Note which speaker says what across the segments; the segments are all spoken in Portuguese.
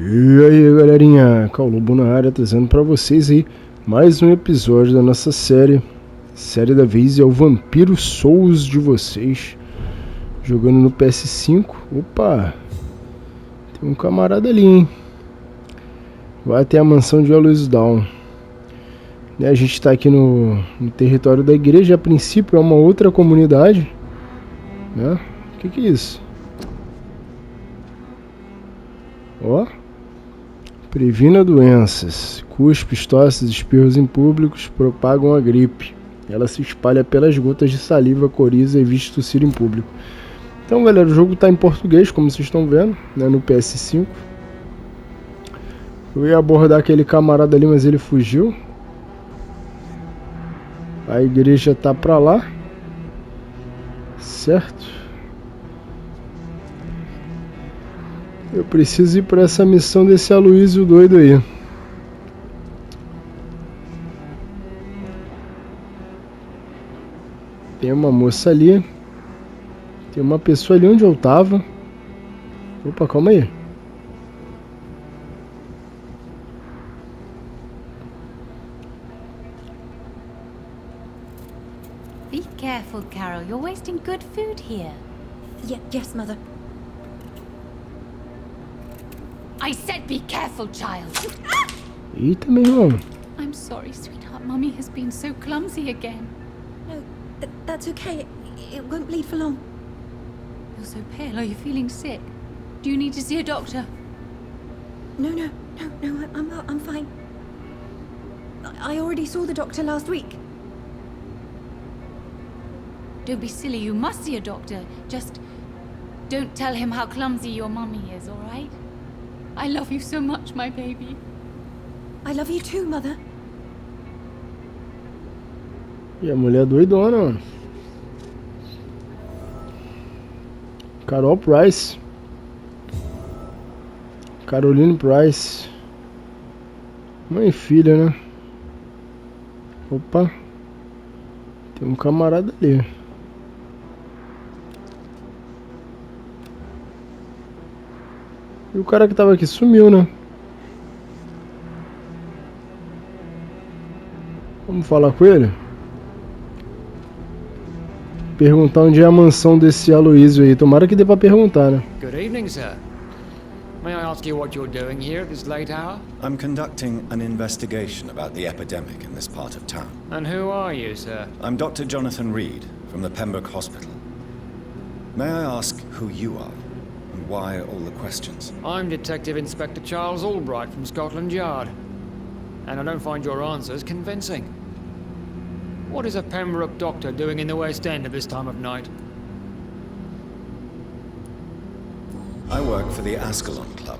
Speaker 1: E aí galerinha, Caulobo na área, trazendo pra vocês aí mais um episódio da nossa série da vez é o Vampiro Souls de vocês, jogando no PS5. Opa, tem um camarada ali, hein? Vai até a mansão de Aloysius Dawson. A gente tá aqui no território da igreja. A princípio é uma outra comunidade, né? O que é isso? Ó, previna doenças, cuspes, tosses, espirros em públicos propagam a gripe. Ela se espalha pelas gotas de saliva, coriza e evite tossir em público. Então galera, o jogo está em português, como vocês estão vendo, né, no PS5. Eu ia abordar aquele camarada ali, mas ele fugiu. A igreja tá pra lá, certo? Eu preciso ir para essa missão desse Aloysio doido aí. Tem uma moça ali. Tem uma pessoa ali onde eu tava. Opa, calma aí.
Speaker 2: Be careful, Carol. You're wasting good food here.
Speaker 3: Yes, Mother.
Speaker 2: I said be careful, child.
Speaker 1: Eita, meu irmão.
Speaker 2: I'm sorry, sweetheart. Mummy has been so clumsy again.
Speaker 3: No, that's okay. It won't bleed for long.
Speaker 2: You're so pale. Are you feeling sick? Do you need to see a doctor?
Speaker 3: No, I'm fine. I already saw the doctor last week.
Speaker 2: Don't be silly. You must see a doctor. Just don't tell him how clumsy your mummy is, all right? I love you so much, my baby.
Speaker 3: I love you too, Mother.
Speaker 1: E a mulher doidona, mano. Carol Price. Caroline Price. Mãe e filha, né? Opa. Tem um camarada ali. E o cara que tava aqui sumiu, né? Vamos falar com ele? Perguntar onde é a mansão desse Aloysio aí. Tomara que dê pra perguntar, né?
Speaker 4: Good evening, sir. May I ask you what you're doing here at this late hour?
Speaker 5: I'm conducting an investigation about the epidemic in this part of town.
Speaker 4: And who are you, sir?
Speaker 5: I'm Dr. Jonathan Reed from the Pembroke Hospital. May I ask who you are and why all the questions?
Speaker 4: I'm Detective Inspector Charles Albright from Scotland Yard. And I don't find your answers convincing. What is a Pembroke doctor doing in the West End at this time of night?
Speaker 5: I work for the Ascalon Club.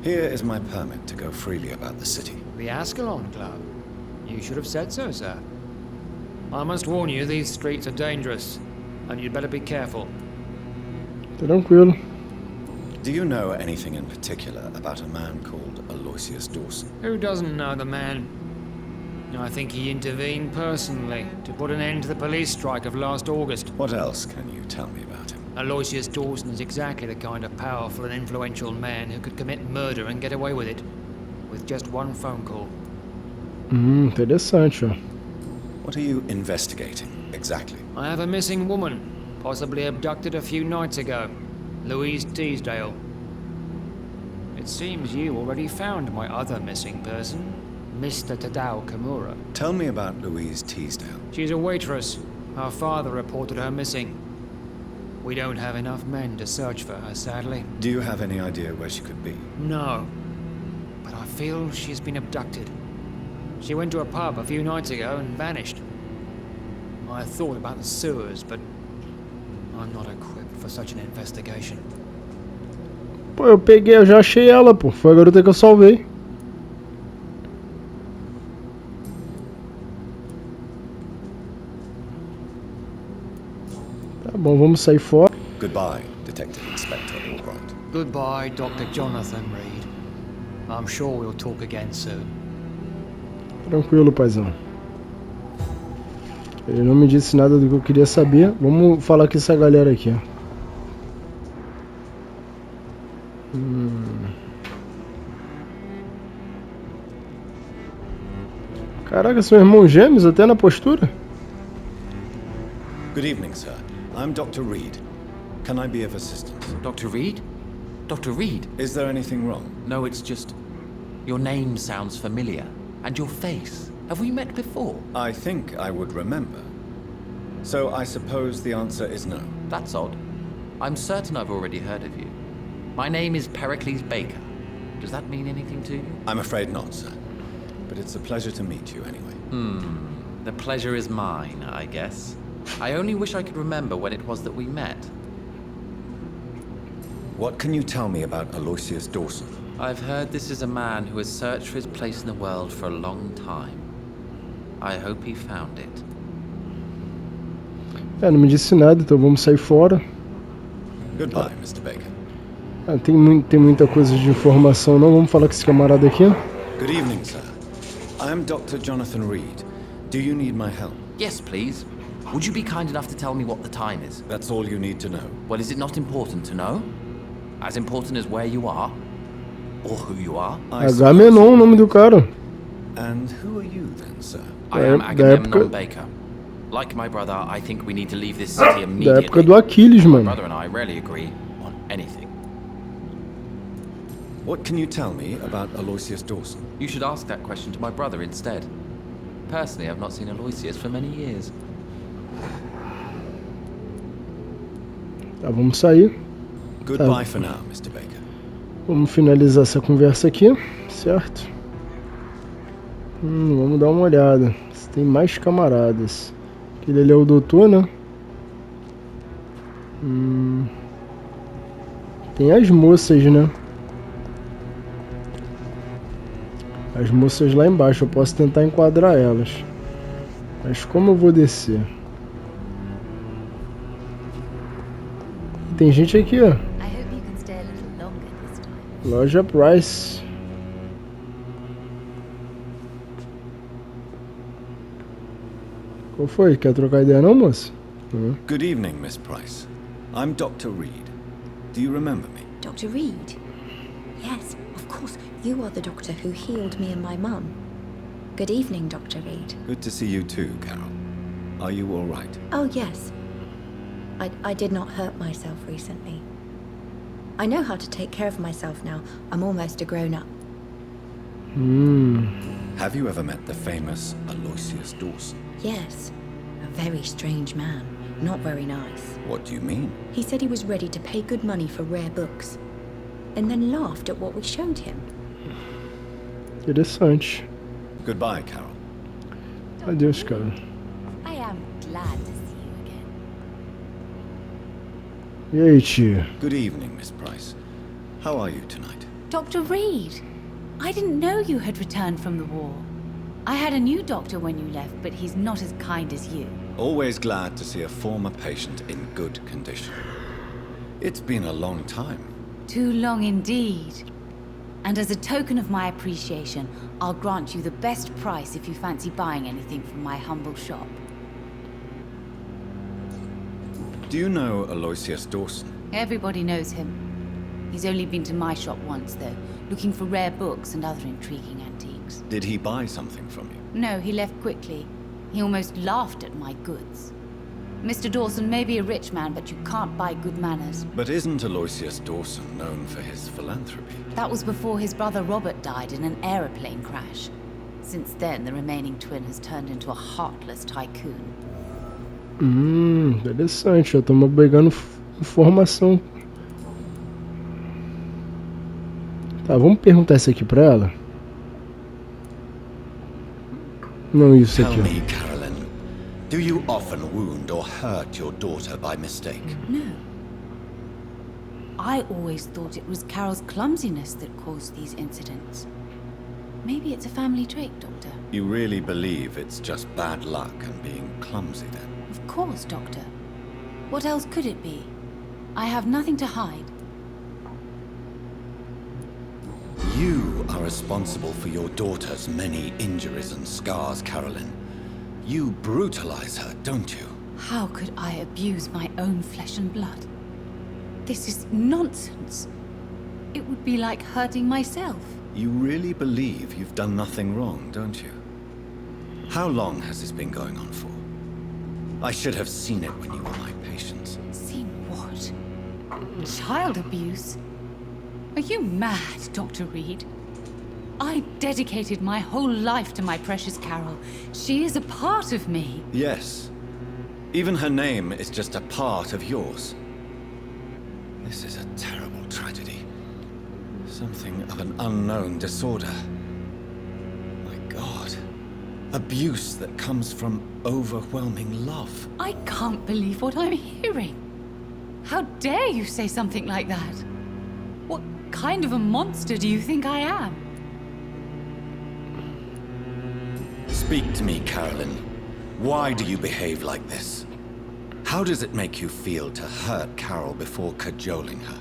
Speaker 5: Here is my permit to go freely about the city.
Speaker 4: The Ascalon Club? You should have said so, sir. I must warn you, these streets are dangerous, and you'd better be careful.
Speaker 1: Tranquilo.
Speaker 5: Do you know anything in particular about a man called Aloysius Dawson?
Speaker 4: Who doesn't know the man? I think he intervened personally to put an end to the police strike of last August.
Speaker 5: What else can you tell me about him?
Speaker 4: Aloysius Dawson is exactly the kind of powerful and influential man who could commit murder and get away with it, with just one phone call.
Speaker 1: Interessante, ó.
Speaker 5: What are you investigating, exactly?
Speaker 4: I have a missing woman, possibly abducted a few nights ago, Louise Teasdale. It seems you already found my other missing person, Mr. Tadao Kimura.
Speaker 5: Tell me about Louise Teasdale.
Speaker 4: She's a waitress. Her father reported her missing. We don't have enough men to search for her, sadly.
Speaker 5: Do you have any idea where she could be?
Speaker 4: No. But I feel she's been abducted. She went to a pub a few nights ago and vanished. I thought about the sewers, but I'm not equipped for such an investigation.
Speaker 1: Pô, eu já achei ela, pô. Foi a garota que eu salvei. Tá bom, vamos sair fora.
Speaker 5: Goodbye, Detective Inspector Albright.
Speaker 4: Goodbye, Dr. Jonathan Reed. I'm sure we'll talk again soon.
Speaker 1: Tranquilo, paizão. Ele não me disse nada do que eu queria saber. Vamos falar com essa galera aqui, ó. Caraca, são irmãos gêmeos até na postura?
Speaker 5: Good evening, sir. I'm Dr. Reed. Can I be of assistance?
Speaker 6: Dr. Reed? Dr. Reed?
Speaker 5: Is there anything wrong?
Speaker 6: No, it's just... Your name sounds familiar. And your face. Have we met before?
Speaker 5: I think I would remember. So I suppose the answer is no.
Speaker 6: That's odd. I'm certain I've already heard of you. My name is Pericles Baker. Does that mean anything to you?
Speaker 5: I'm afraid not, sir. But it's a pleasure to meet you anyway.
Speaker 6: The pleasure is mine, I guess. I only wish I could remember when it was that we met.
Speaker 5: What can you tell me about Aloysius Dawson?
Speaker 6: I've heard this is a man who has searched for his place in the world for a long time. I hope he found it.
Speaker 1: Não me disse nada, então vamos sair fora.
Speaker 5: Goodbye, Mr. Baker.
Speaker 1: Tem muita coisa de informação não. Vamos falar com esse camarada aqui.
Speaker 5: Good evening, sir. I'm Dr. Jonathan Reed. Do you need my help?
Speaker 6: Yes, please. Would you be kind enough to tell me what the time is?
Speaker 5: That's all you need to know.
Speaker 6: Well, is it not important to know? As important as where you are? Or who you are?
Speaker 1: Agamenon, o nome do cara.
Speaker 5: And who are you then, sir?
Speaker 6: I am Agamemnon Baker. Like my brother, I think we need to leave this city immediately.
Speaker 1: Da época do Aquiles,
Speaker 6: My
Speaker 1: mano.
Speaker 6: brother and I rarely agree on anything.
Speaker 5: What can you tell me about Aloysius Dawson?
Speaker 6: You should ask that question to my brother instead. Personally, I've not seen Aloysius for many years.
Speaker 1: Tá, vamos sair.
Speaker 5: Goodbye for now, Mr. Baker.
Speaker 1: Vamos finalizar essa conversa aqui, certo? Vamos dar uma olhada. Se tem mais camaradas. Aquele ali é o doutor, né? Tem as moças, né? As moças lá embaixo. Eu posso tentar enquadrar elas. Mas como eu vou descer? Tem gente aqui, ó. Loja Price. Qual foi? Quer trocar ideia não, moça?
Speaker 5: Good evening, Miss Price. I'm Dr. Reed. Do you remember me?
Speaker 3: Dr. Reed? Yes, of course. You are the doctor who healed me and my mum. Good evening, Dr. Reed.
Speaker 5: Good to see you too, Carol. Are you all right?
Speaker 3: Oh, yes. I did not hurt myself recently. I know how to take care of myself now. I'm almost a grown-up.
Speaker 5: Have you ever met the famous Aloysius Dawson?
Speaker 3: Yes. A very strange man. Not very nice.
Speaker 5: What do you mean?
Speaker 3: He said he was ready to pay good money for rare books. And then laughed at what we showed him.
Speaker 1: Interessante.
Speaker 5: Goodbye, Carol.
Speaker 1: Adeus, cara.
Speaker 2: I am glad to see you again.
Speaker 1: E aí, tia?
Speaker 5: Good evening, Miss Price. How are you tonight?
Speaker 2: Dr. Reed, I didn't know you had returned from the war. I had a new doctor when you left, but he's not as kind as you.
Speaker 5: Always glad to see a former patient in good condition. It's been a long time.
Speaker 2: Too long indeed. And as a token of my appreciation, I'll grant you the best price if you fancy buying anything from my humble shop.
Speaker 5: Do you know Aloysius Dawson?
Speaker 2: Everybody knows him. He's only been to my shop once, though, looking for rare books and other intriguing antiques.
Speaker 5: Did he buy something from you?
Speaker 2: No, he left quickly. He almost laughed at my goods. Mr. Dawson may be a rich man, but you can't buy good manners.
Speaker 5: But isn't Aloysius Dawson known for his philanthropy?
Speaker 2: That was before his brother Robert died in an aeroplane crash. Since then, the remaining twin has turned into a heartless tycoon.
Speaker 1: Interessante. Já estamos pegando informação. Tá, vamos perguntar isso aqui pra ela. Não, isso aqui.
Speaker 5: Tell me, Carolyn, do you often wound or hurt your daughter by mistake?
Speaker 2: No. I always thought it was Carol's clumsiness that caused these incidents. Maybe it's a family trait, Doctor.
Speaker 5: You really believe it's just bad luck and being clumsy then?
Speaker 2: Of course, Doctor. What else could it be? I have nothing to hide.
Speaker 5: You are responsible for your daughter's many injuries and scars, Carolyn. You brutalize her, don't you?
Speaker 2: How could I abuse my own flesh and blood? This is nonsense. It would be like hurting myself.
Speaker 5: You really believe you've done nothing wrong, don't you? How long has this been going on for? I should have seen it when you were my patient.
Speaker 2: See what? Child abuse? Are you mad, Dr. Reed? I dedicated my whole life to my precious Carol. She is a part of me.
Speaker 5: Yes. Even her name is just a part of yours. This is a terrible tragedy. Something of an unknown disorder. My God. Abuse that comes from overwhelming love.
Speaker 2: I can't believe what I'm hearing. How dare you say something like that? What kind of a monster do you think I am?
Speaker 5: Speak to me, Carolyn. Why do you behave like this? How does it make you feel to hurt Carol before cajoling her?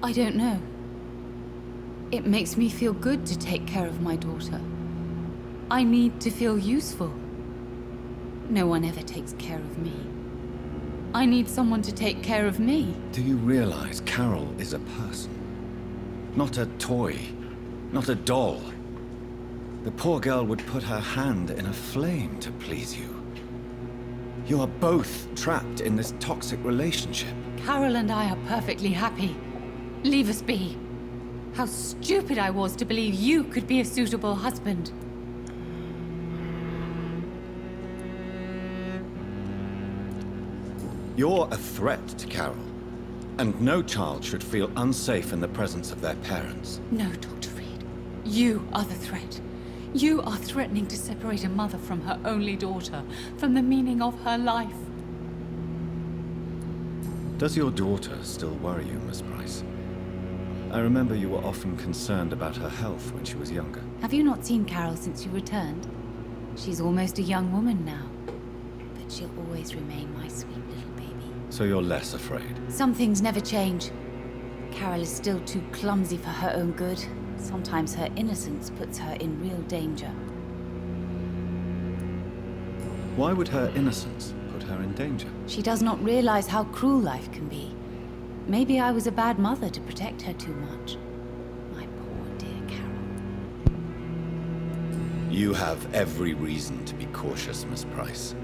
Speaker 2: I don't know. It makes me feel good to take care of my daughter. I need to feel useful. No one ever takes care of me. I need someone to take care of me.
Speaker 5: Do you realize Carol is a person? Not a toy. Not a doll. The poor girl would put her hand in a flame to please you. You are both trapped in this toxic relationship.
Speaker 2: Carol and I are perfectly happy. Leave us be. How stupid I was to believe you could be a suitable husband.
Speaker 5: You're a threat to Carol, and no child should feel unsafe in the presence of their parents.
Speaker 2: No, Dr. Reed. You are the threat. You are threatening to separate a mother from her only daughter, from the meaning of her life.
Speaker 5: Does your daughter still worry you, Miss Price? I remember you were often concerned about her health when she was younger.
Speaker 2: Have you not seen Carol since you returned? She's almost a young woman now. But she'll always remain my sweet little baby.
Speaker 5: So you're less afraid?
Speaker 2: Some things never change. Carol is still too clumsy for her own good. Sometimes her innocence puts her in real danger.
Speaker 5: Why would her innocence put her in danger?
Speaker 2: She does not realize how cruel life can be. Maybe I was a bad mother to protect her too much. My poor dear Carol.
Speaker 5: You have every reason to be cautious, Miss Price.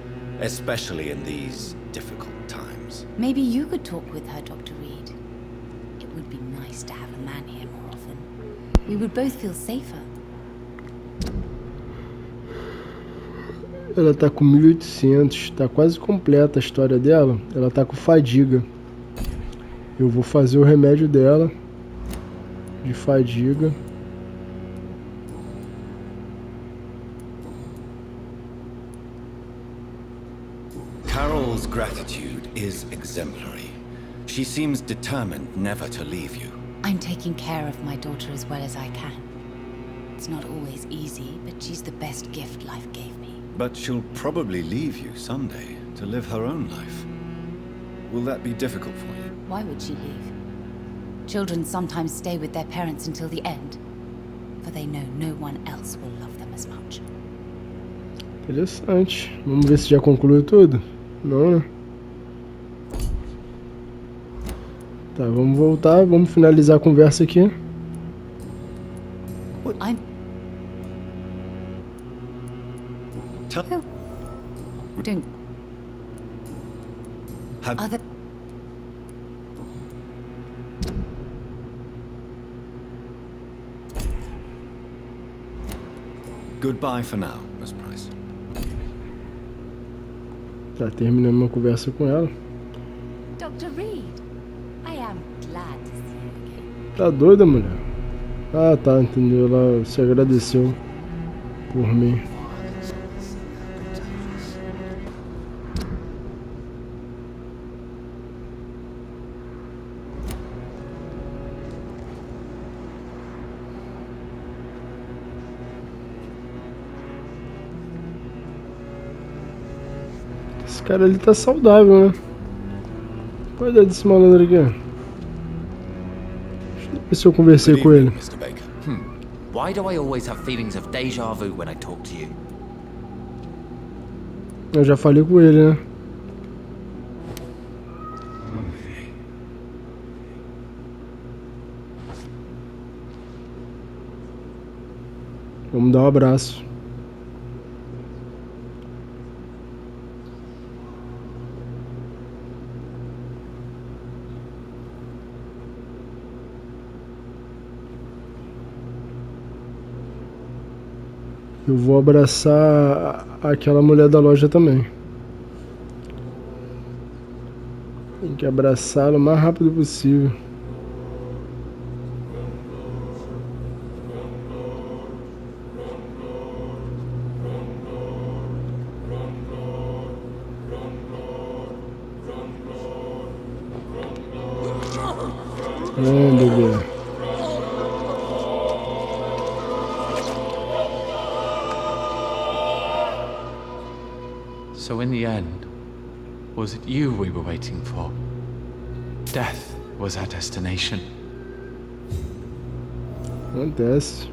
Speaker 5: Especially in these difficult times.
Speaker 2: Maybe you could talk with her, Dr. Reed. It would be nice to have a man here more often. We would both feel safer.
Speaker 1: Ela tá com 1800, tá quase completa a história dela. Ela tá com fadiga. Eu vou fazer o remédio dela de fadiga.
Speaker 5: Carol's gratitude is exemplary. She seems determined never to leave you.
Speaker 2: I'm taking care of my daughter as well as I can. It's not always easy, but she's the best gift life gave me.
Speaker 5: But she'll probably leave you someday to live her own life. Will that be difficult for you?
Speaker 2: Why would she leave? Children sometimes stay with their parents until the end, for they know no one else will love them as much.
Speaker 1: Interessante. Vamos ver se já concluiu tudo? Não, né? Tá, vamos voltar, vamos finalizar a conversa aqui.
Speaker 2: I'm...
Speaker 5: Tell-
Speaker 2: Don't...
Speaker 5: Have
Speaker 2: Other...
Speaker 5: Goodbye for now, Miss Price.
Speaker 1: Tá terminando uma conversa com ela.
Speaker 2: Dr. Reed, I am glad to see you again.
Speaker 1: Tá doida, mulher? Ah, tá, entendeu. Ela se agradeceu por mim. Esse cara ali tá saudável, né? Qual é a ideia desse malandro aqui? Deixa eu ver se eu conversei
Speaker 5: Good
Speaker 1: com ele.
Speaker 5: evening, Mr. Baker.
Speaker 6: Why do I always have feelings of deja vu when I talk to you?
Speaker 1: Eu já falei com ele, né? Vamos dar um abraço. Eu vou abraçar aquela mulher da loja também. Tem que abraçá-la o mais rápido possível. Bebê.
Speaker 6: So in the end, was it you we were waiting for? Death was our destination.
Speaker 1: Acontece.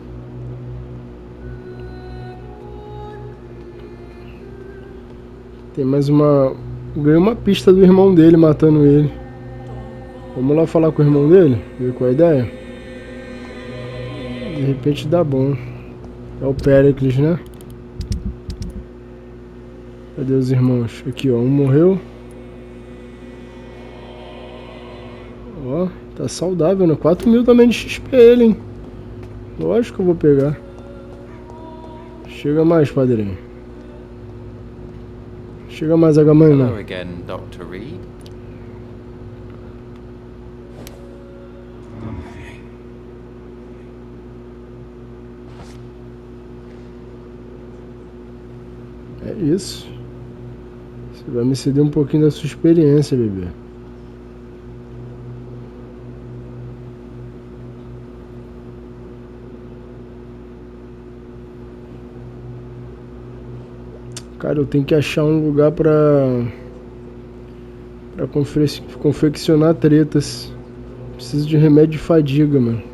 Speaker 1: Tem mais uma... Ganhei uma pista do irmão dele matando ele. Vamos lá falar com o irmão dele? Ver qual é a ideia? De repente dá bom. É o Pericles, né? Cadê os irmãos? Aqui, ó. Um morreu. Ó, tá saudável, né? 4.000 também de XP ele, hein? Lógico que eu vou pegar. Chega mais, padrinho. Chega mais, Agamemnon.
Speaker 6: Hello again, Dr. Reed.
Speaker 1: É isso. Você vai me ceder um pouquinho da sua experiência, bebê. Cara, eu tenho que achar um lugar pra confeccionar tretas. Preciso de remédio de fadiga, mano.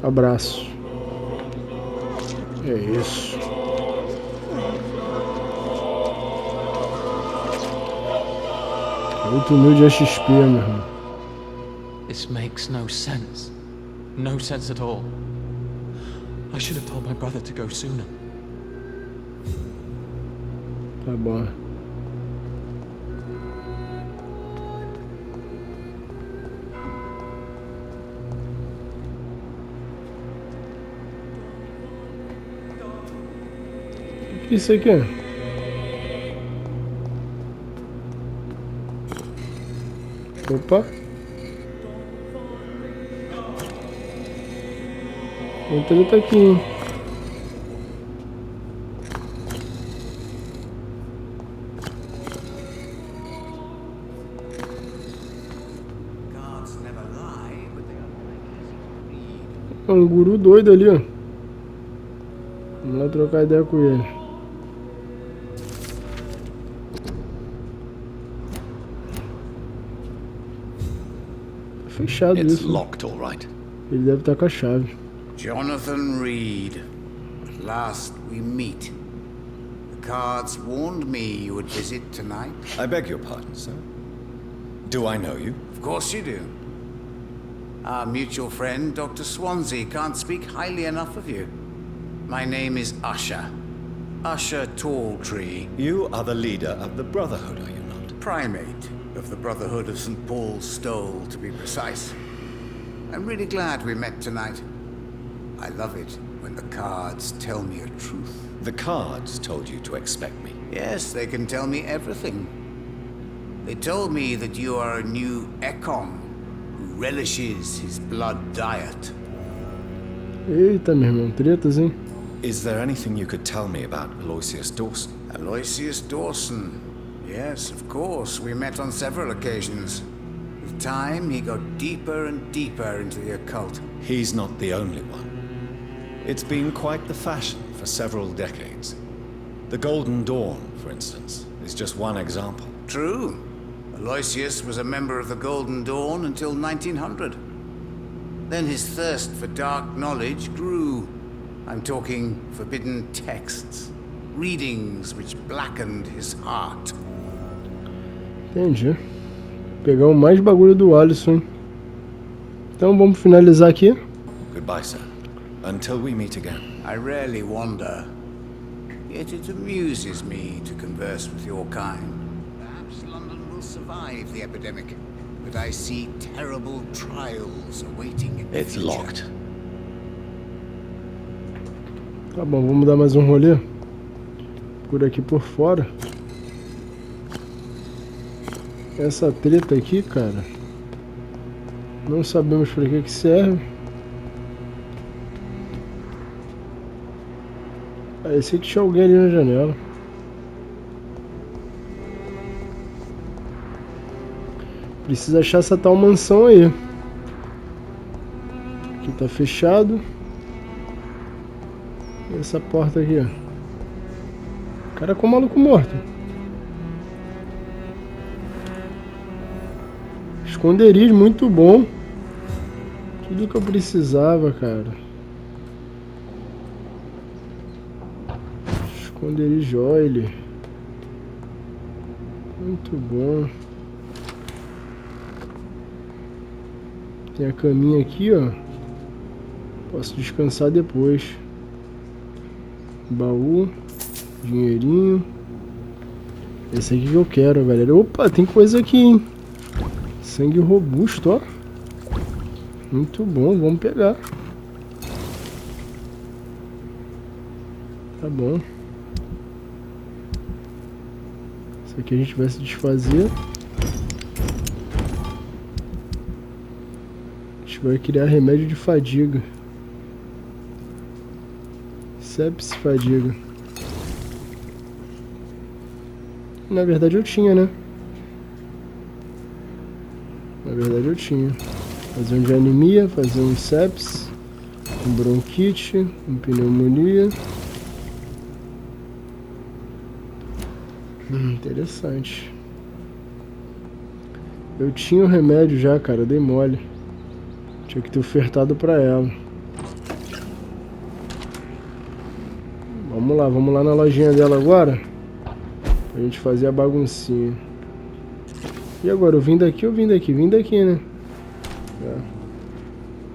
Speaker 1: Abraço. É isso. Muito humilde XP, meu irmão.
Speaker 6: This makes no sense. No sense at all. I should have told my brother to go sooner.
Speaker 1: Tá bom. O que é isso aqui? Opa. Tem treta aqui, hein? Um guru doido ali, ó. Vamos lá trocar ideia com ele. Fechado isso.
Speaker 5: Locked, all right.
Speaker 1: Ele deve estar com a chave.
Speaker 7: Jonathan Reed. At last we meet. The cards warned me you would visit tonight.
Speaker 5: I beg your pardon, sir. Do I know you?
Speaker 7: Of course you do. Our mutual friend, Dr. Swansea, can't speak highly enough of you. My name is Usher. Usher Talltree.
Speaker 5: You are the leader of the Brotherhood, are you not?
Speaker 7: Primate of the Brotherhood of St. Paul's Stole, to be precise. I'm really glad we met tonight. I love it when the cards tell me a truth.
Speaker 5: The cards told you to expect me.
Speaker 7: Yes, they can tell me everything. They told me that you are a new Ekon who relishes his blood diet.
Speaker 1: Eita, meu irmão, tretas, hein?
Speaker 5: Is there anything you could tell me about Aloysius Dawson?
Speaker 7: Aloysius Dawson. Yes, of course. We met on several occasions. With time, he got deeper and deeper into the occult.
Speaker 5: He's not the only one. It's been quite the fashion for several decades. The Golden Dawn, for instance, is just one example.
Speaker 7: True. Aloysius was a member of the Golden Dawn until 1900. Then his thirst for dark knowledge grew. I'm talking forbidden texts, readings which blackened his heart.
Speaker 1: Entendi. Vou pegar o mais bagulho do Alisson. Então vamos finalizar aqui.
Speaker 5: Goodbye, sir. Until we meet again.
Speaker 7: I rarely wander, yet it amuses me to converse with your kind. Perhaps survive the epidemic, but I see terrible trials awaiting in the
Speaker 5: It's
Speaker 7: future.
Speaker 5: locked.
Speaker 1: Tá bom, vamos dar mais um rolê por aqui por fora. Essa treta aqui, cara, não sabemos para que serve. Parecia que tinha alguém ali na janela. Precisa achar essa tal mansão aí. Aqui tá fechado. E essa porta aqui, ó. Cara, com o maluco morto. Esconderijo muito bom. Tudo que eu precisava, cara. Esconderijo oil. Muito bom. Tem a caminha aqui, ó. Posso descansar depois. Baú. Dinheirinho. Esse aqui que eu quero, galera. Opa, tem coisa aqui, hein? Sangue robusto, ó. Muito bom, vamos pegar. Tá bom. Isso aqui a gente vai se desfazer. A gente vai criar remédio de fadiga. Sepsis fadiga. Na verdade eu tinha, né? Na verdade eu tinha. Fazer um de anemia, fazer um sepsis, um bronquite, um pneumonia. Interessante. Eu tinha o remédio já, cara, dei mole. Tinha que ter ofertado pra ela. Vamos lá na lojinha dela agora. Pra gente fazer a baguncinha. E agora, eu vim daqui, vim daqui, né? É.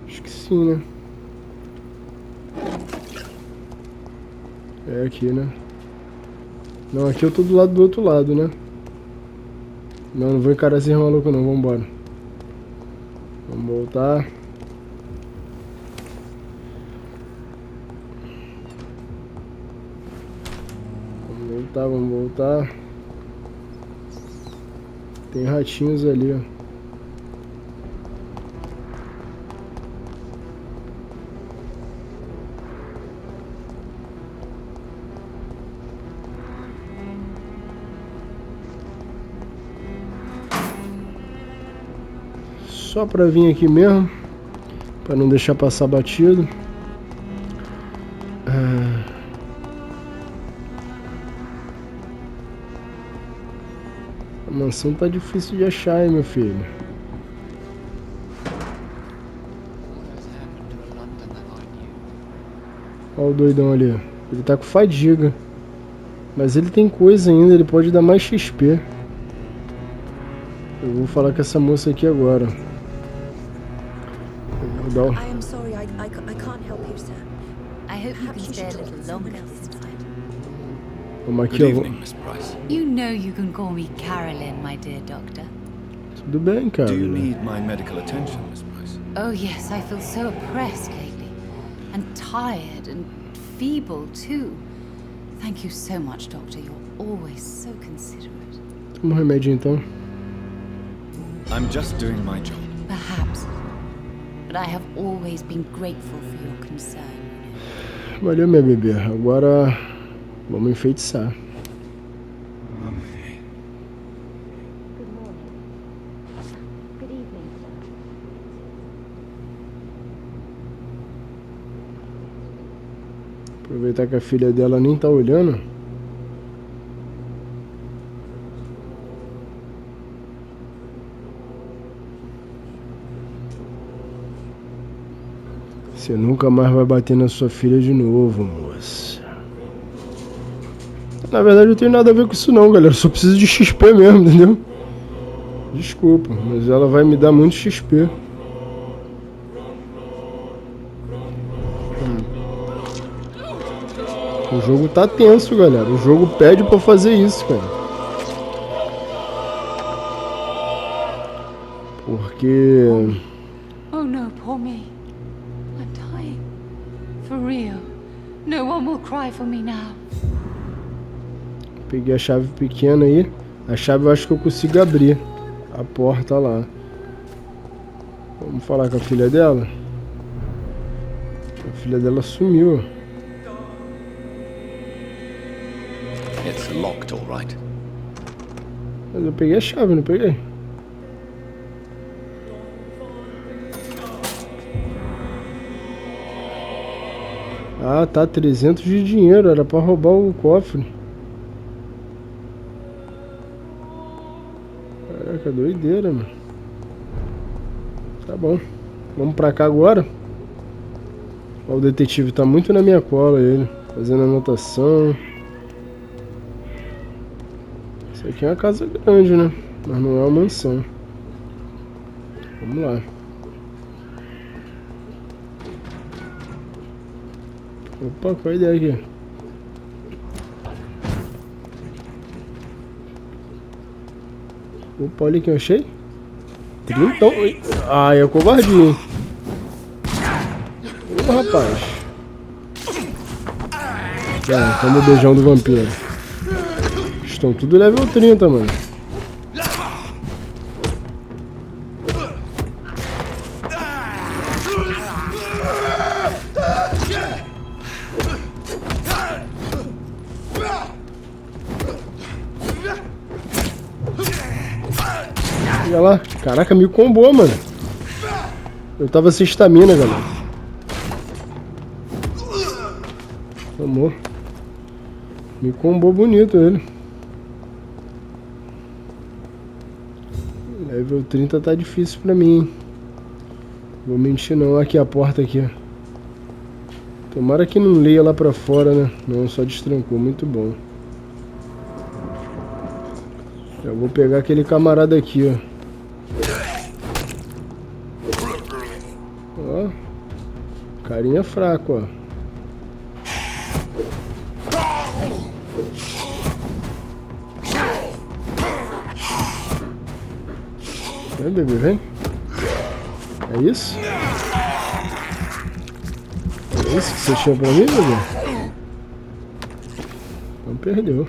Speaker 1: Acho que sim, né? É aqui, né? Não, aqui eu tô do outro lado, né? Não vou encarar esse maluco não, vambora. Vamos voltar. Vamos voltar. Tem ratinhos ali, ó. Só pra vir aqui mesmo, pra não deixar passar batido. A mansão tá difícil de achar, hein, meu filho. Olha o doidão ali. Ele tá com fadiga. Mas ele tem coisa ainda, ele pode dar mais XP. Eu vou falar com essa moça aqui agora. Eu vou dar...
Speaker 3: I am sorry, I can't help you, sir.
Speaker 2: I hope you
Speaker 3: Perhaps
Speaker 2: can
Speaker 3: you
Speaker 2: stay a
Speaker 3: should talk
Speaker 2: little
Speaker 3: to
Speaker 2: longer
Speaker 3: someone else
Speaker 2: this time.
Speaker 1: Vamos aqui,
Speaker 5: Good
Speaker 1: ó.
Speaker 5: evening, Miss Price.
Speaker 2: You know you can call me Carolyn, my dear doctor.
Speaker 1: Tudo bem, cara.
Speaker 5: Do you need my medical attention, Miss Price?
Speaker 2: Oh yes, I feel so oppressed lately. And tired and feeble too. Thank you so much, doctor. You're always so considerate.
Speaker 1: Toma um remédio então.
Speaker 5: I'm just doing my job.
Speaker 2: Perhaps. But I have always been grateful for your concern.
Speaker 1: Valeu, minha bebê. Agora vamos enfeitiçar.
Speaker 3: Good evening, sir.
Speaker 1: Aproveitar que a filha dela nem tá olhando. Você nunca mais vai bater na sua filha de novo, moça. Na verdade, eu não tenho nada a ver com isso não, galera. Eu só preciso de XP mesmo, entendeu? Desculpa, mas ela vai me dar muito XP. O jogo tá tenso, galera. O jogo pede pra fazer isso, cara. Porque...
Speaker 2: Oh no, poor me. I'm dying. For real. No one will cry for me now.
Speaker 1: Peguei a chave pequena aí. A chave eu acho que eu consigo abrir a porta lá. Vamos falar com a filha dela? A filha dela sumiu.
Speaker 5: It's locked, all right.
Speaker 1: Mas eu peguei a chave, não peguei? Ah, tá, 300 de dinheiro, era pra roubar o cofre. Caraca, doideira, mano. Tá bom, vamos pra cá agora. Ó, o detetive tá muito na minha cola, ele, fazendo anotação. Isso aqui é uma casa grande, né? Mas não é uma mansão. Vamos lá. Opa, qual a ideia aqui? Opa, olha que eu achei. 30. Ai, é covardia, hein? Ô, rapaz. Toma o beijão do vampiro. Estão tudo level 30, mano. Olha lá, caraca, me combou, mano. Eu tava sem estamina, galera. Amor. Me combou bonito ele. Level 30 tá difícil pra mim, hein? Vou mentir não. Aqui a porta aqui. Tomara que não leia lá pra fora, né? Não, só destrancou. Muito bom. Já vou pegar aquele camarada aqui, ó. Ó. Carinha fraco, ó. Vem, bebê, vem. É isso? É isso que você tinha pra mim, bebê? Não perdeu.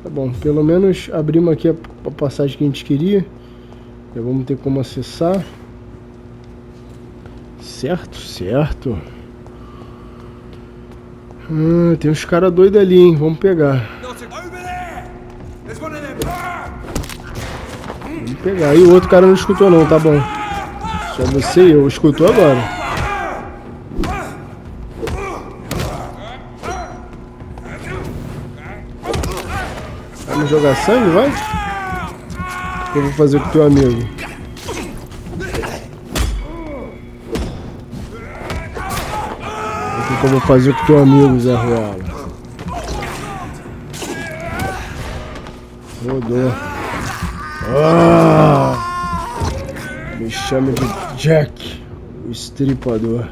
Speaker 1: Tá bom, pelo menos abrimos aqui a passagem que a gente queria. Já vamos ter como acessar. Certo, certo. Tem uns caras doidos ali, hein? Vamos pegar. Vamos pegar. E o outro cara não escutou não, tá bom. Só você e eu. Escutou agora. Vai me jogar sangue, vai? O que eu vou fazer com o teu amigo? O que eu vou fazer com o teu amigo, Zé Ruela? Rodou. Me chame de Jack, o estripador.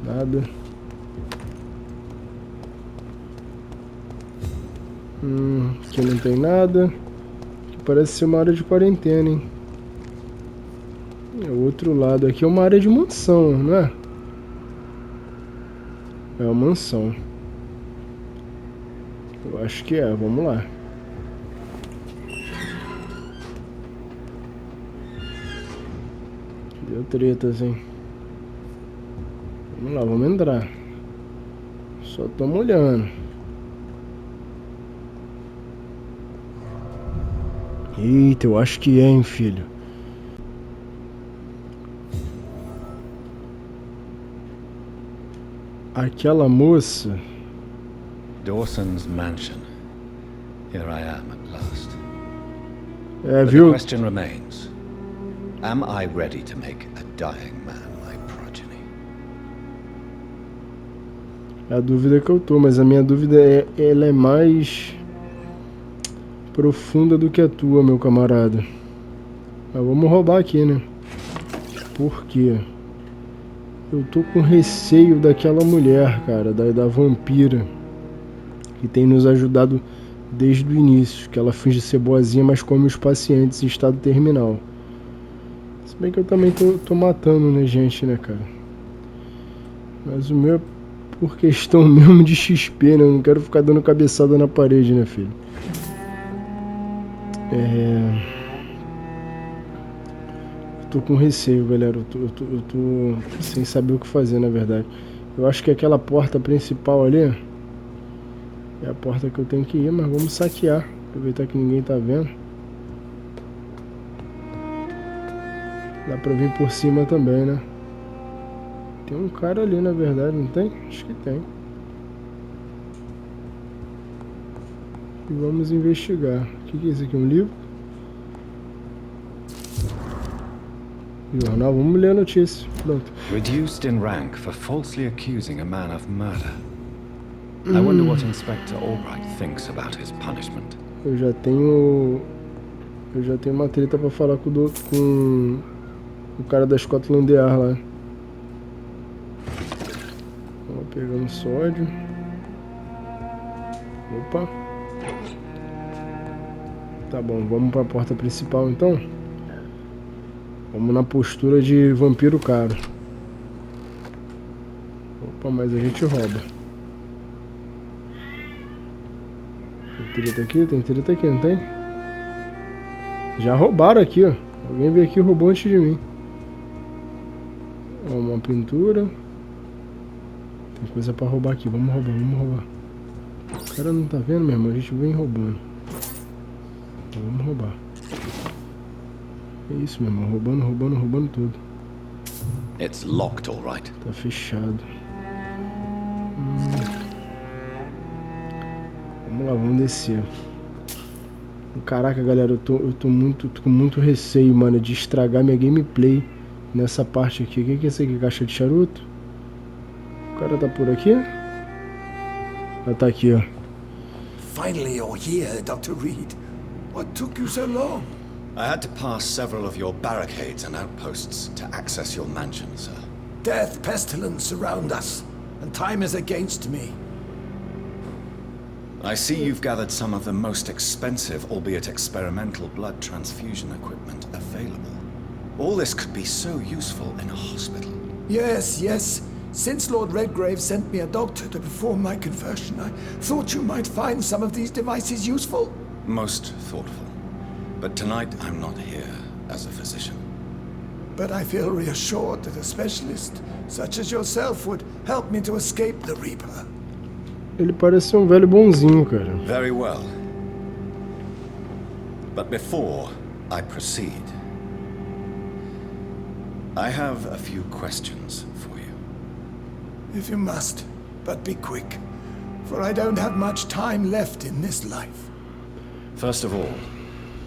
Speaker 1: Nada. Aqui não tem nada. Aqui parece ser uma área de quarentena, hein? É o outro lado. Aqui é uma área de mansão, não é? É uma mansão. Eu acho que é. Vamos lá. Deu tretas, hein? Vamos lá, vamos entrar. Só tamo olhando. Eita, eu acho que é, hein, filho. Aquela moça...
Speaker 5: Dawson's mansion. Here I am at last.
Speaker 1: É,
Speaker 5: But
Speaker 1: viu?
Speaker 5: the question remains. Am I ready to make a dying man my progeny?
Speaker 1: É a dúvida que eu tô, mas a minha dúvida ela é mais profunda do que a tua, meu camarada. Mas vamos roubar aqui, né? Por quê? Eu tô com receio daquela mulher, cara, da vampira, que tem nos ajudado desde o início, que ela finge ser boazinha, mas come os pacientes em estado terminal. Se bem que eu também tô matando, né, gente, né, cara? Mas o meu é por questão mesmo de XP, né? Eu não quero ficar dando cabeçada na parede, né, filho? Eu tô com receio, galera. Eu tô sem saber o que fazer, na verdade. Eu acho que aquela porta principal ali é a porta que eu tenho que ir, mas vamos saquear. Aproveitar que ninguém tá vendo. Dá pra vir por cima também, né? Tem um cara ali, na verdade, não tem? Acho que tem. E vamos investigar. O que é isso aqui? Um livro? Jornal, vamos ler a notícia. Pronto.
Speaker 5: Reduced in rank for falsely accusing a man of murder. I wonder what Inspector Albright thinks about his punishment.
Speaker 1: Eu já tenho uma treta pra falar com o cara da Scotland Yard lá. Vamos pegar um sódio. Opa. Tá bom, vamos pra porta principal então. Vamos na postura de vampiro caro. Opa, mas a gente rouba. Tem treta aqui, não tem? Já roubaram aqui, ó. Alguém veio aqui e roubou antes de mim. Ó, uma pintura. Tem coisa pra roubar aqui, vamos roubar. O cara não tá vendo, meu irmão? A gente vem roubando. Então, vamos roubar. É isso, meu irmão. Roubando tudo.
Speaker 5: It's locked, all right.
Speaker 1: Tá fechado. Vamos lá, vamos descer. Caraca, galera, eu tô com muito receio, mano, de estragar minha gameplay nessa parte aqui. O que é isso aqui? Caixa de charuto? O cara tá por aqui? Ah, tá aqui, ó.
Speaker 8: Finally you're here, Dr. Reed. What took you so long?
Speaker 5: I had to pass several of your barricades and outposts to access your mansion, sir.
Speaker 8: Death, pestilence surround us, and time is against me.
Speaker 5: I see you've gathered some of the most expensive, albeit experimental, blood transfusion equipment available. All this could be so useful in a hospital.
Speaker 8: Yes. Since Lord Redgrave sent me a doctor to perform my conversion, I thought you might find some of these devices useful.
Speaker 5: Most thoughtful. But tonight I'm not here as a physician.
Speaker 8: But I feel reassured that a specialist such as yourself would help me to escape the Reaper.
Speaker 1: Ele parece um velho bonzinho, cara.
Speaker 5: Very well. But before I proceed, I have a few questions for you.
Speaker 8: If you must, but be quick, for I don't have much time left in this life.
Speaker 5: First of all,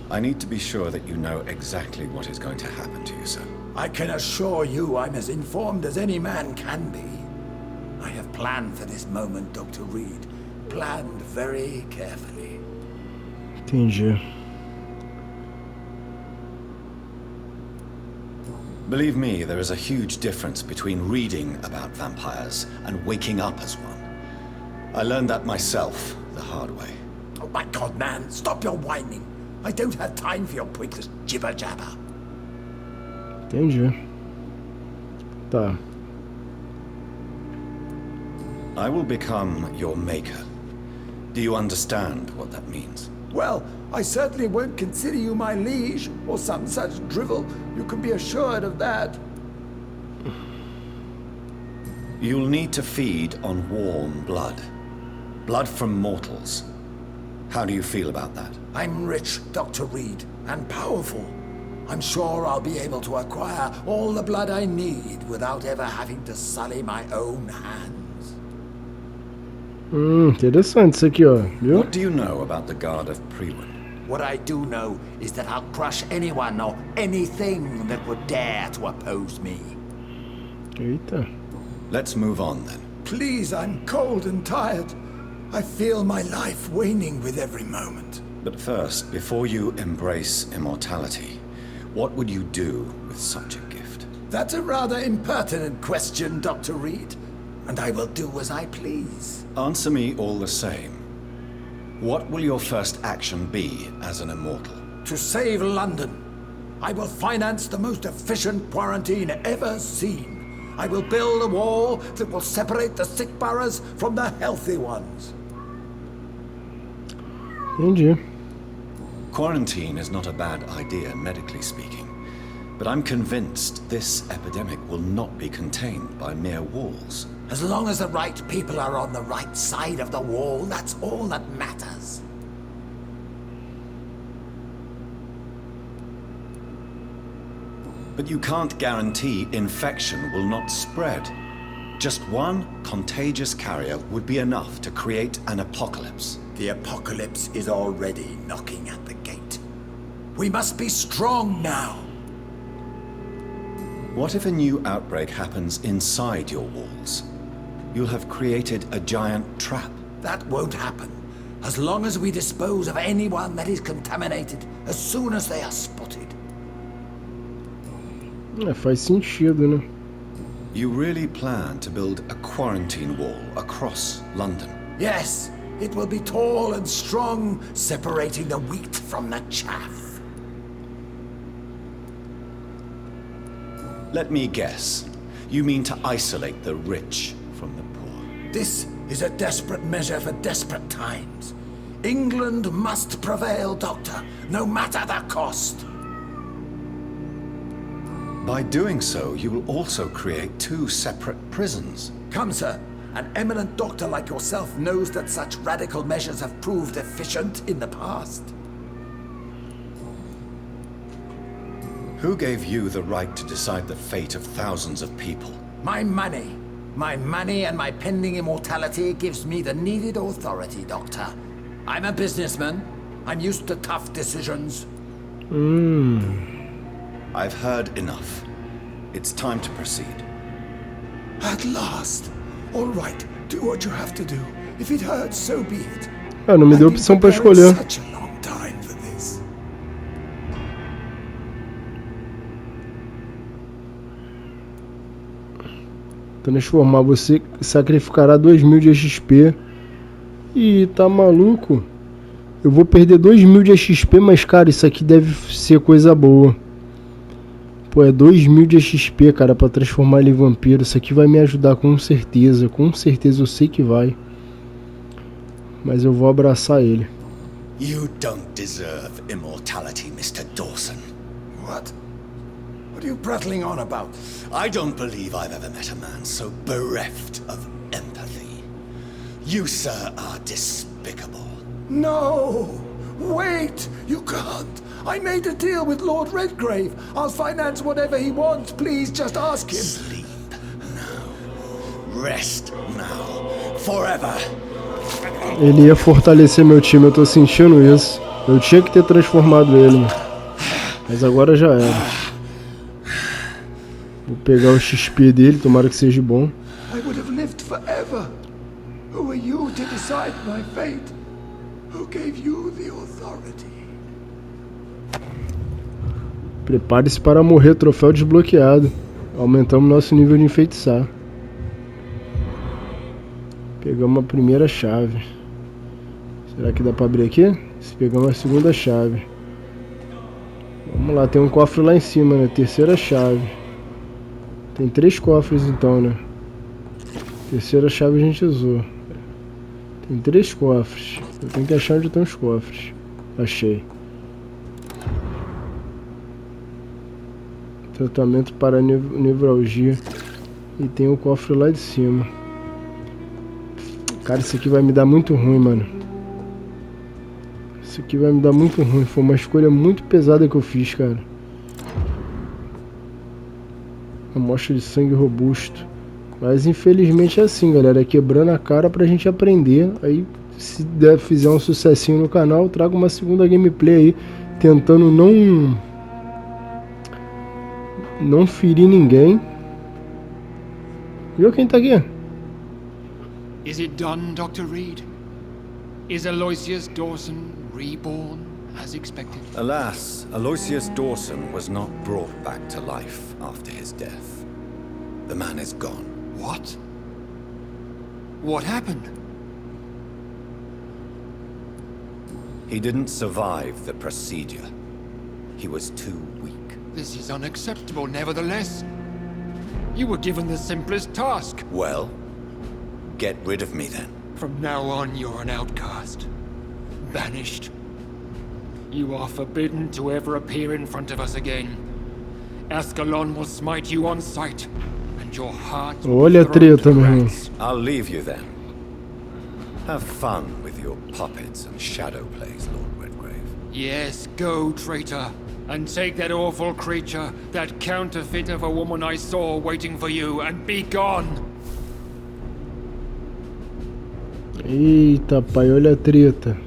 Speaker 5: I need to be sure that you know exactly what is going to happen to you, sir.
Speaker 8: I can assure you I'm as informed as any man can be. I have planned for this moment, Dr. Reed. Planned very carefully.
Speaker 1: Entendi.
Speaker 5: Believe me, there is a huge difference between reading about vampires and waking up as one. I learned that myself the hard way.
Speaker 8: Oh my God, man, stop your whining. I don't have time for your pointless jibber-jabber.
Speaker 1: Entendi. Tá.
Speaker 5: I will become your maker. Do you understand what that means?
Speaker 8: Well, I certainly won't consider you my liege, or some such drivel. You can be assured of that.
Speaker 5: You'll need to feed on warm blood. Blood from mortals. How do you feel about that?
Speaker 8: I'm rich, Dr. Reed, and powerful. I'm sure I'll be able to acquire all the blood I need without ever having to sully my own hands.
Speaker 1: Interessante isso aqui, ó. Viu?
Speaker 5: What do you know about the Guard of Prewen?
Speaker 8: What I do know is that I'll crush anyone or anything that would dare to oppose me.
Speaker 1: Eita.
Speaker 5: Let's move on then.
Speaker 8: Please, I'm cold and tired. I feel my life waning with every moment.
Speaker 5: But first, before you embrace immortality, what would you do with such a gift?
Speaker 8: That's a rather impertinent question, Dr. Reed. And I will do as I please.
Speaker 5: Answer me all the same. What will your first action be as an immortal?
Speaker 8: To save London, I will finance the most efficient quarantine ever seen. I will build a wall that will separate the sick boroughs from the healthy ones.
Speaker 1: Entendi.
Speaker 5: Quarantine is not a bad idea, medically speaking. But I'm convinced this epidemic will not be contained by mere walls.
Speaker 8: As long as the right people are on the right side of the wall, that's all that matters.
Speaker 5: But you can't guarantee infection will not spread. Just one contagious carrier would be enough to create an apocalypse.
Speaker 8: The apocalypse is already knocking at the gate. We must be strong now.
Speaker 5: What if a new outbreak happens inside your walls? You'll have created a giant trap.
Speaker 8: That won't happen. As long as we dispose of anyone that is contaminated as soon as they are spotted.
Speaker 1: Faz sentido, né?
Speaker 5: You really plan to build a quarantine wall across London?
Speaker 8: Yes, it will be tall and strong, separating the wheat from the chaff.
Speaker 5: Let me guess. You mean to isolate the rich from the poor?
Speaker 8: This is a desperate measure for desperate times. England must prevail, Doctor, no matter the cost.
Speaker 5: By doing so, you will also create two separate prisons.
Speaker 8: Come, sir. An eminent doctor like yourself knows that such radical measures have proved efficient in the past.
Speaker 5: Who gave you the right to decide the fate of thousands of people?
Speaker 8: My money. My money and my pending immortality gives me the needed authority, Doctor. I'm a businessman. I'm used to tough decisions.
Speaker 5: I've heard enough. It's time to proceed.
Speaker 8: At last. All right, do what you have to do. If it hurts, so be it.
Speaker 1: Não me deu opção pra escolher.
Speaker 8: Such a long time for this.
Speaker 1: Transformar, você sacrificará 2.000 de XP. Ih, tá maluco? Eu vou perder 2.000 de XP, mas cara, isso aqui deve ser coisa boa. Pô, é 2.000 de XP, cara, pra transformar ele em vampiro. Isso aqui vai me ajudar com certeza. Com certeza eu sei que vai. Mas eu vou abraçar ele.
Speaker 5: You don't deserve immortality, Mr. Dawson.
Speaker 8: What? What are you prattling on about?
Speaker 5: I don't believe I've ever met a man so bereft of empathy. You, sir, are despicable.
Speaker 8: No! Wait! You can't! I made a deal with Lord Redgrave. I'll finance whatever he wants. Please, just ask him.
Speaker 5: Sleep now. Rest now. Forever.
Speaker 1: Ele ia fortalecer meu time, eu tô sentindo isso. Eu tinha que ter transformado ele, mano. Mas agora já era. Vou pegar o XP dele, tomara que seja bom.
Speaker 8: I would have lived forever. Who are you to decide my fate? Who gave you the authority?
Speaker 1: Prepare-se para morrer, troféu desbloqueado. Aumentamos nosso nível de enfeitiçar. Pegamos a primeira chave. Será que dá para abrir aqui? Se pegamos a segunda chave. Vamos lá, tem um cofre lá em cima, né? Terceira chave. Tem 3 cofres então, né? Terceira chave a gente usou. Tem 3 cofres. Eu tenho que achar onde estão os cofres. Achei. Tratamento para nevralgia. E tem o cofre lá de cima. Cara, isso aqui vai me dar muito ruim, mano. Isso aqui vai me dar muito ruim. Foi uma escolha muito pesada que eu fiz, cara. Amostra de sangue robusto. Mas infelizmente é assim, galera. É quebrando a cara pra gente aprender. Aí, se fizer um sucessinho no canal, eu trago uma segunda gameplay aí. Tentando não ferir ninguém. Viu quem tá aqui?
Speaker 4: Is it done, Dr. Reed? Is Aloysius Dawson reborn as expected?
Speaker 5: Alas, Aloysius Dawson was not brought back to life after his death. The man is gone.
Speaker 4: What? What happened?
Speaker 5: He didn't survive the procedure. He was too weak.
Speaker 9: This is unacceptable, nevertheless. You were given the simplest task.
Speaker 5: Well, get rid of me then.
Speaker 9: From now on, you're an outcast. Banished. You are forbidden to ever appear in front of us again. Ascalon will smite you on sight, and your heart will
Speaker 1: Olha a
Speaker 9: be thrown
Speaker 1: treta,
Speaker 9: to
Speaker 1: meu irmão.
Speaker 9: rats.
Speaker 5: I'll leave you then. Have fun with your puppets and shadow plays, Lord Redgrave.
Speaker 9: Yes, go, traitor, and take that awful creature, that counterfeit of a woman I saw waiting for you, and be gone!
Speaker 1: Eita, pai, olha a treta.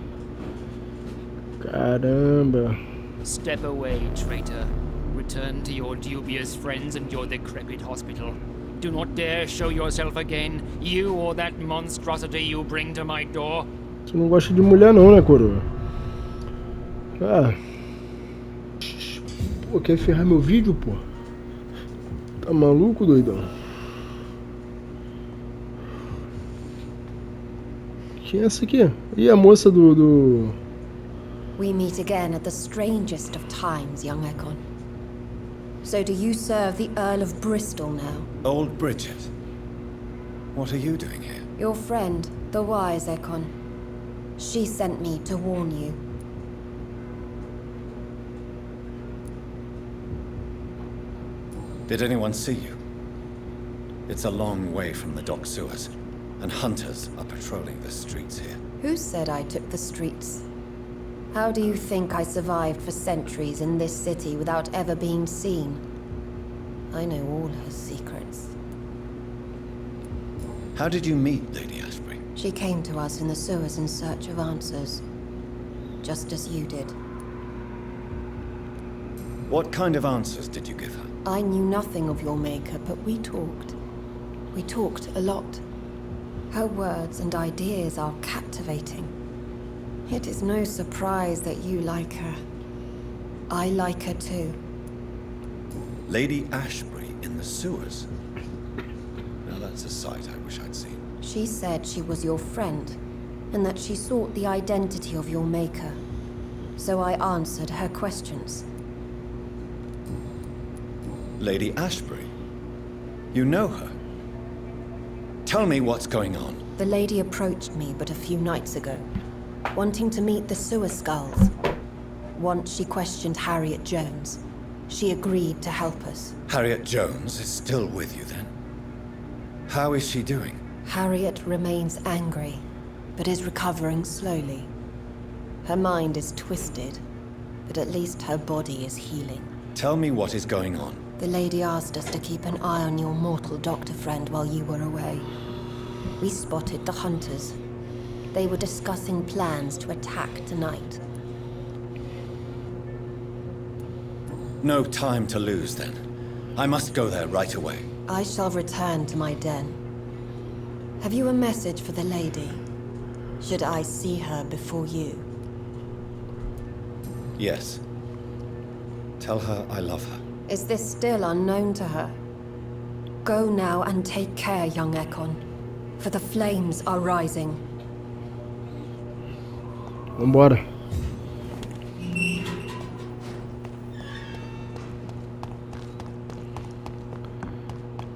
Speaker 1: Caramba.
Speaker 4: Step away, traitor. Return to your dubious friends and your decrepit hospital. Do not dare show yourself again, you or that monstrosity you bring to my door.
Speaker 1: Você não gosta de mulher não, né, coroa? Ah. Pô, quer ferrar meu vídeo, pô? Tá maluco, doidão? Quem é essa aqui? Ih, a moça do...
Speaker 3: We meet again at the strangest of times, young Ekon. So do you serve the Earl of Bristol now?
Speaker 5: Old Bridget. What are you doing here?
Speaker 3: Your friend, the wise Ekon. She sent me to warn you.
Speaker 5: Did anyone see you? It's a long way from the dock sewers, and hunters are patrolling the streets here.
Speaker 3: Who said I took the streets? How do you think I survived for centuries in this city without ever being seen? I know all her secrets.
Speaker 5: How did you meet Lady Ashbury?
Speaker 3: She came to us in the sewers in search of answers. Just as you did.
Speaker 5: What kind of answers did you give her?
Speaker 3: I knew nothing of your maker, but we talked. We talked a lot. Her words and ideas are captivating. It is no surprise that you like her. I like her too.
Speaker 5: Lady Ashbury in the sewers? Now that's a sight I wish I'd seen.
Speaker 3: She said she was your friend, and that she sought the identity of your maker. So I answered her questions.
Speaker 5: Lady Ashbury? You know her? Tell me what's going on.
Speaker 3: The lady approached me but a few nights ago, wanting to meet the sewer skulls. Once she questioned Harriet Jones. She agreed to help us.
Speaker 5: Harriet Jones is still with you then? How is she doing?
Speaker 3: Harriet remains angry, but is recovering slowly. Her mind is twisted, but at least her body is healing.
Speaker 5: Tell me what is going on.
Speaker 3: The lady asked us to keep an eye on your mortal doctor friend while you were away. We spotted the hunters. They were discussing plans to attack tonight.
Speaker 5: No time to lose then. I must go there right away.
Speaker 3: I shall return to my den. Have you a message for the lady? Should I see her before you?
Speaker 5: Yes. Tell her I love her.
Speaker 3: Is this still unknown to her? Go now and take care, young Ekon, for the flames are rising.
Speaker 1: Vambora.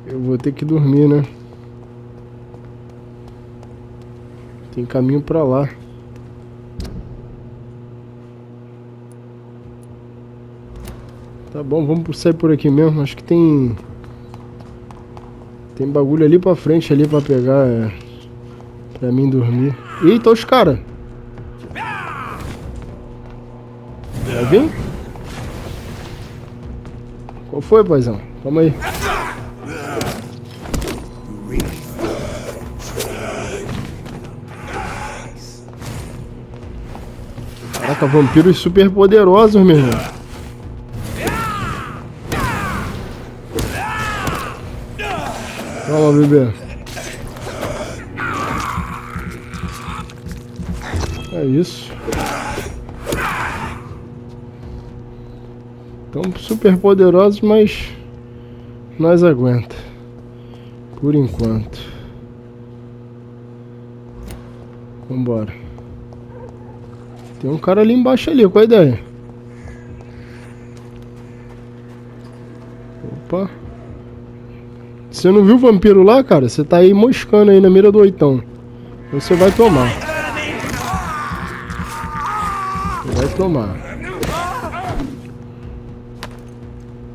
Speaker 1: Eu vou ter que dormir, né? Tem caminho pra lá. Tá bom, vamos sair por aqui mesmo. Acho que tem bagulho ali pra frente ali pra pegar, pra mim dormir. Eita, os caras. Vai vir? Qual foi, paizão? Calma aí. Caraca, vampiros super poderosos, meu irmão. Calma, bebê. É isso. Estão super poderosos, mas nós aguenta. Por enquanto. Vambora. Tem um cara ali embaixo ali, qual a ideia? Opa. Você não viu o vampiro lá, cara? Você tá aí moscando aí na mira do oitão. Você vai tomar. Vai tomar.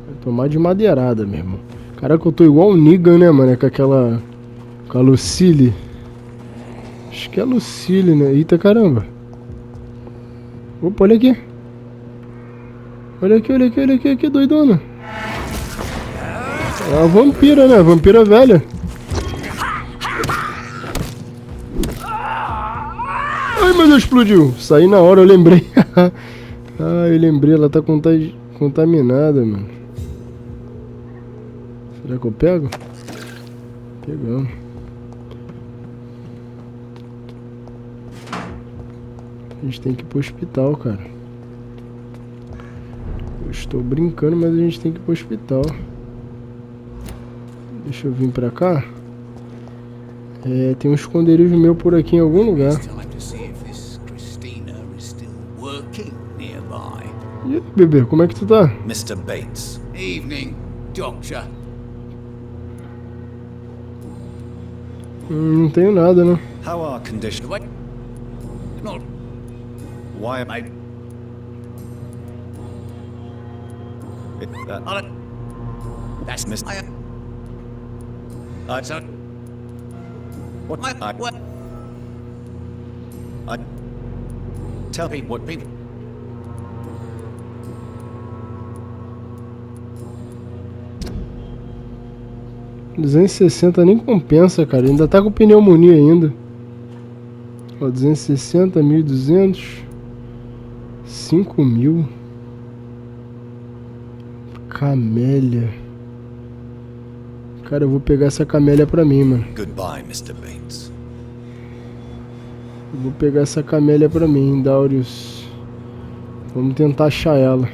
Speaker 1: Vai tomar de madeirada, meu irmão. Caraca, eu tô igual o Negan, né, mano? Com aquela... Com a Lucille. Acho que é a Lucille, né? Eita, caramba. Opa, olha aqui. Olha aqui, olha aqui, olha aqui, que doidona. É a vampira, né? A vampira velha. Ai, meu Deus, explodiu. Saí na hora, eu lembrei. Ah, eu lembrei, ela tá contaminada, mano. Será que eu pego? Pegamos. A gente tem que ir pro hospital, cara. Eu estou brincando, mas a gente tem que ir pro hospital. Deixa eu vir pra cá. É, tem um esconderijo meu por aqui em algum lugar. E aí, bebê, como é que tu tá?
Speaker 5: Mr. Bates.
Speaker 7: Evening, Doctor.
Speaker 1: Não tenho nada, né?
Speaker 5: How are conditions?
Speaker 7: Wait. Not.
Speaker 5: Why am I...
Speaker 7: That's
Speaker 5: Miss-
Speaker 7: I. So.
Speaker 5: What?
Speaker 7: What?
Speaker 5: Tell me what
Speaker 7: People.
Speaker 1: 260 nem compensa, cara. Ainda tá com pneumonia ainda. Ó, 260, 1.200. 5.000. Camélia. Cara, eu vou pegar essa camélia pra mim, mano.
Speaker 5: Goodbye, Mr. Bates.
Speaker 1: Eu vou pegar essa camélia pra mim, Daurius. Vamos tentar achar ela.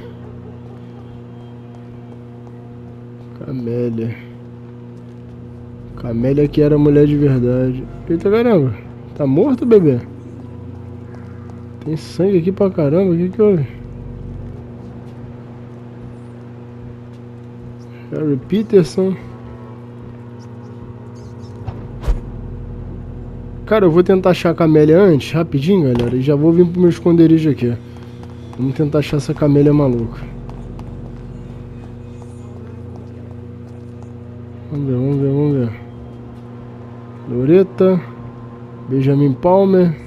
Speaker 1: Camélia. Camélia que era mulher de verdade. Eita, caramba. Tá morto, bebê? Tem sangue aqui pra caramba. O que que houve? Harry Peterson. Cara, eu vou tentar achar a camélia antes, rapidinho, galera. E já vou vir pro meu esconderijo aqui. Vamos tentar achar essa camélia maluca. Vamos ver, vamos ver, vamos ver. Loreta. Benjamin Palmer.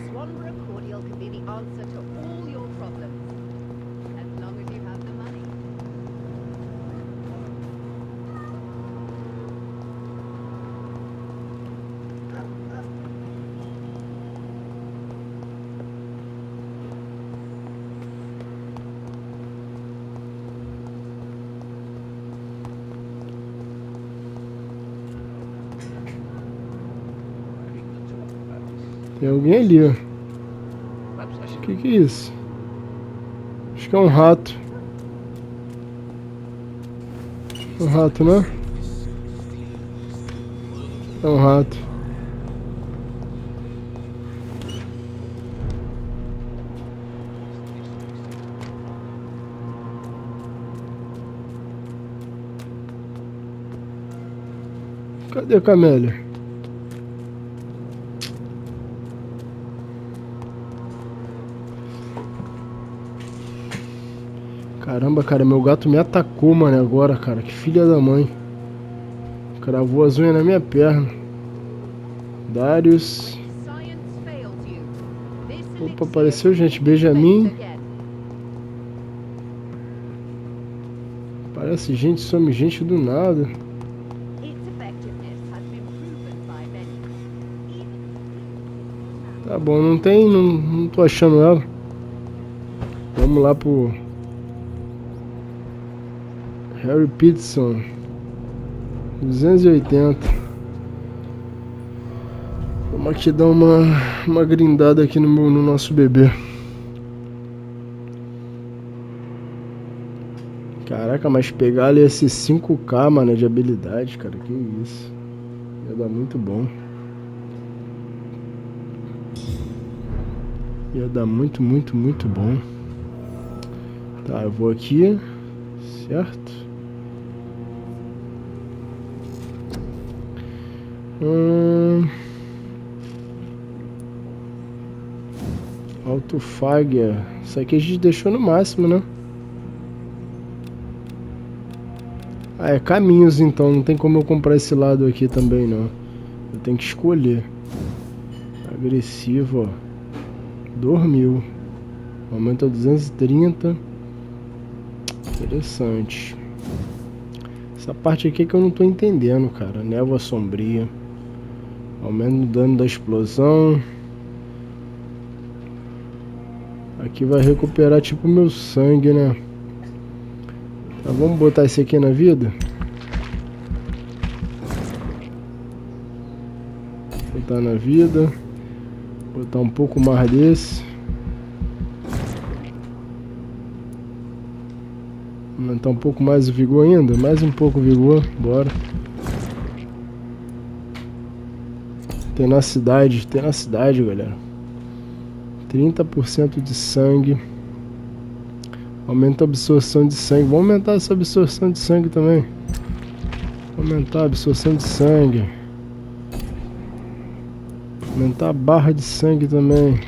Speaker 1: Tem alguém ali, ó. Que é isso? Acho que é um rato. Um rato, né? É um rato. Cadê a camélia? Caramba, cara, meu gato me atacou, mano, agora, cara. Que filha da mãe. Cravou as unhas na minha perna. Darius. Opa, apareceu, gente. Benjamin. Parece gente, some gente do nada. Tá bom, não tem, não tô achando ela. Vamos lá pro Harry Peterson. 280. Vamos aqui dar uma grindada aqui no nosso bebê. Caraca, mas pegar ali esse 5K, mano, de habilidade, cara, que isso. Ia dar muito bom. Ia dar muito, muito, muito bom. Tá, eu vou aqui. Certo? Autofagia. Isso aqui a gente deixou no máximo, né? Ah, é caminhos então. Não tem como eu comprar esse lado aqui também, não. Eu tenho que escolher. Agressivo, ó. Dormiu. Aumenta a 230. Interessante. Essa parte aqui é que eu não tô entendendo, cara. Névoa sombria. Aumenta o dano da explosão. Aqui vai recuperar tipo meu sangue, né? Tá, vamos botar esse aqui na vida. Botar na vida. Botar um pouco mais desse. Aumentar um pouco mais o vigor ainda. Mais um pouco o vigor. Bora. Tenacidade. Tenacidade, galera. 30% de sangue. Aumenta a absorção de sangue. Vamos aumentar essa absorção de sangue também. Aumentar a absorção de sangue. Aumentar a barra de sangue também.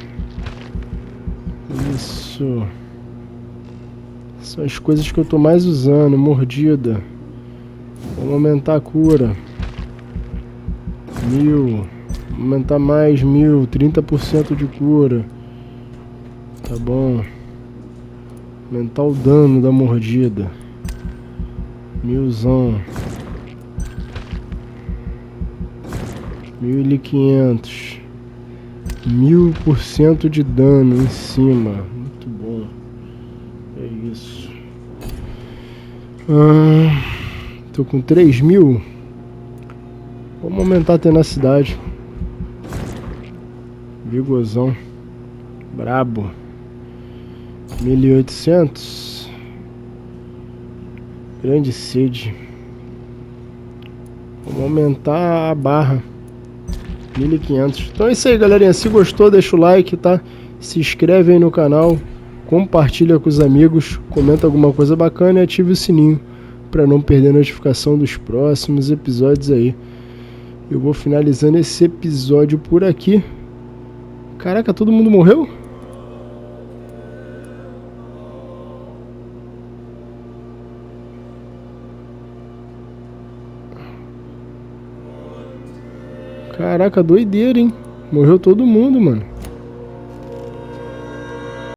Speaker 1: Isso. São as coisas que eu tô mais usando. Mordida. Vamos aumentar a cura. 1000. Aumentar mais 1000. 30% de cura. Tá bom. Aumentar o dano da mordida. 1000zão. 1500. 1000% de dano em cima. Muito bom. É isso. Tô com 3000. Vamos aumentar a tenacidade. Vigorzão. Brabo. 1800. Grande sede. Vamos aumentar a barra. 1500. Então é isso aí, galerinha. Se gostou, deixa o like, tá? Se inscreve aí no canal. Compartilha com os amigos. Comenta alguma coisa bacana e ative o sininho para não perder a notificação dos próximos episódios aí. Eu vou finalizando esse episódio por aqui. Caraca, todo mundo morreu? Caraca, doideira, hein? Morreu todo mundo, mano.